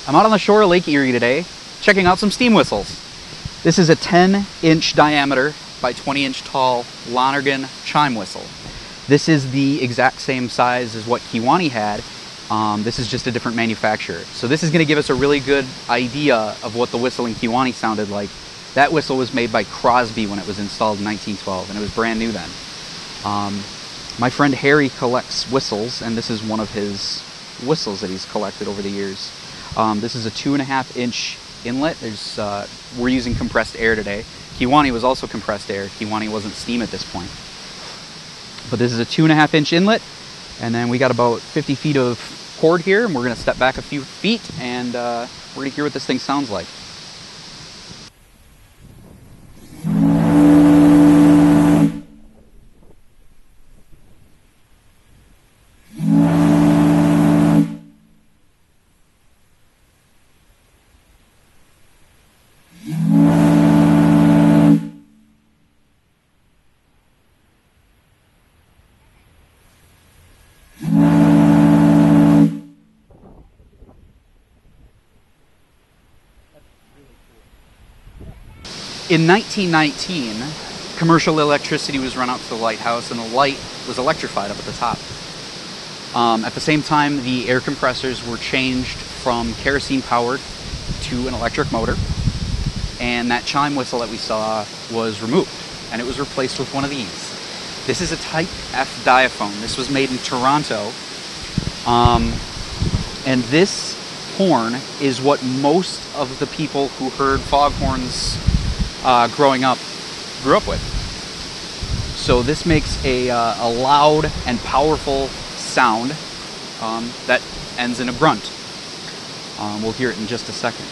I'm out on the shore of Lake Erie today, checking out some steam whistles. This is a 10-inch diameter by 20-inch tall Lonergan chime whistle. This is the exact same size as what Kewaunee had. This is just a different manufacturer. So this is going to give us a really good idea of what the whistle in Kewaunee sounded like. That whistle was made by Crosby when it was installed in 1912, and it was brand new then. My friend Harry collects whistles, and this is one of his whistles that he's collected over the years. This is a 2.5-inch inlet. We're using compressed air today. Kewaunee was also compressed air. Kewaunee wasn't steam at this point. But this is a 2.5-inch inlet, and then we got about 50 feet of cord here, and we're going to step back a few feet, and we're going to hear what this thing sounds like. In 1919, commercial electricity was run out to the lighthouse, and the light was electrified up at the top. At the same time, the air compressors were changed from kerosene powered to an electric motor, and that chime whistle that we saw was removed, and it was replaced with one of these. This is a Type F diaphone. This was made in Toronto, and this horn is what most of the people who heard foghorns growing up grew up with. So this makes a loud and powerful sound that ends in a grunt. We'll hear it in just a second.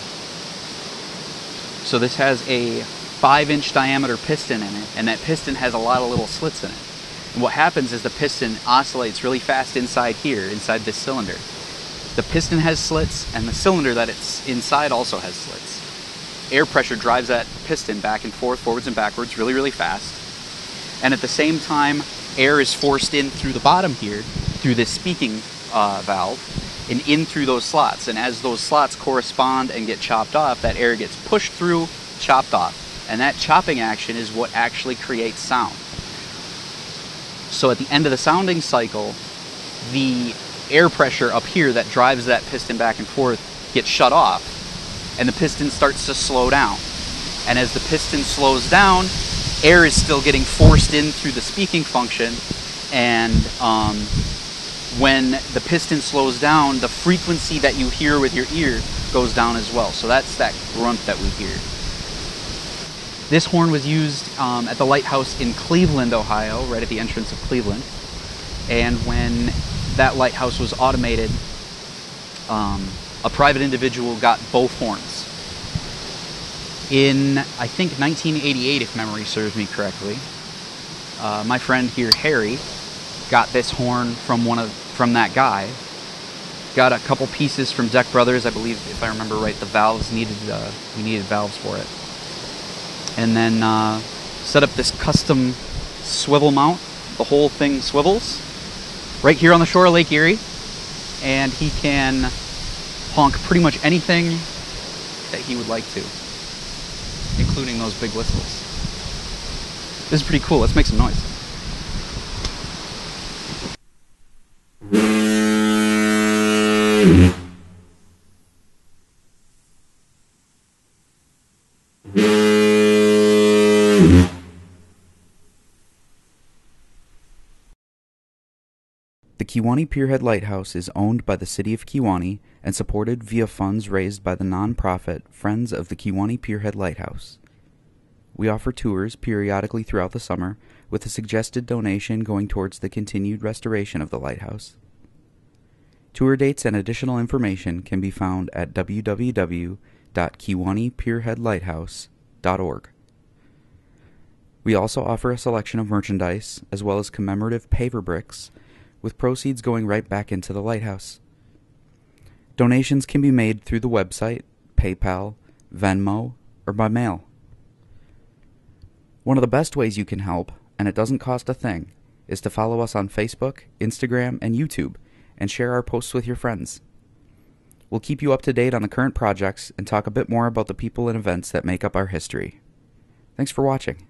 So this has a 5-inch diameter piston in it, and that piston has a lot of little slits in it. And what happens is the piston oscillates really fast inside here, inside this cylinder. The piston has slits, and the cylinder that it's inside also has slits. Air pressure drives that piston back and forth, forwards and backwards, really, really fast. And at the same time, air is forced in through the bottom here, through this speaking valve, and in through those slots. And as those slots correspond and get chopped off, that air gets pushed through, chopped off. And that chopping action is what actually creates sound. So at the end of the sounding cycle, the air pressure up here that drives that piston back and forth gets shut off, and the piston starts to slow down. And as the piston slows down, air is still getting forced in through the speaking function, and when the piston slows down, the frequency that you hear with your ear goes down as well. So that's that grunt that we hear. This horn was used at the lighthouse in Cleveland, Ohio, right at the entrance of Cleveland. And when that lighthouse was automated, a private individual got both horns. In, I think, 1988, if memory serves me correctly, my friend here, Harry, got this horn from that guy. Got a couple pieces from Deck Brothers, I believe, if I remember right. The valves we needed valves for it. And then set up this custom swivel mount. The whole thing swivels right here on the shore of Lake Erie, and he can honk pretty much anything that he would like to, including those big whistles. This is pretty cool. Let's make some noise. The Kewaunee Pierhead Lighthouse is owned by the City of Kewaunee and supported via funds raised by the non-profit Friends of the Kewaunee Pierhead Lighthouse. We offer tours periodically throughout the summer, with a suggested donation going towards the continued restoration of the lighthouse. Tour dates and additional information can be found at www.Kewaunee-Pierheadlighthouse.org. We also offer a selection of merchandise, as well as commemorative paver bricks, with proceeds going right back into the lighthouse. Donations can be made through the website, PayPal, Venmo, or by mail. One of the best ways you can help, and it doesn't cost a thing, is to follow us on Facebook, Instagram, and YouTube, and share our posts with your friends. We'll We'll keep you up to date on the current projects and talk a bit more about the people and events that make up our history. Thanks for watching.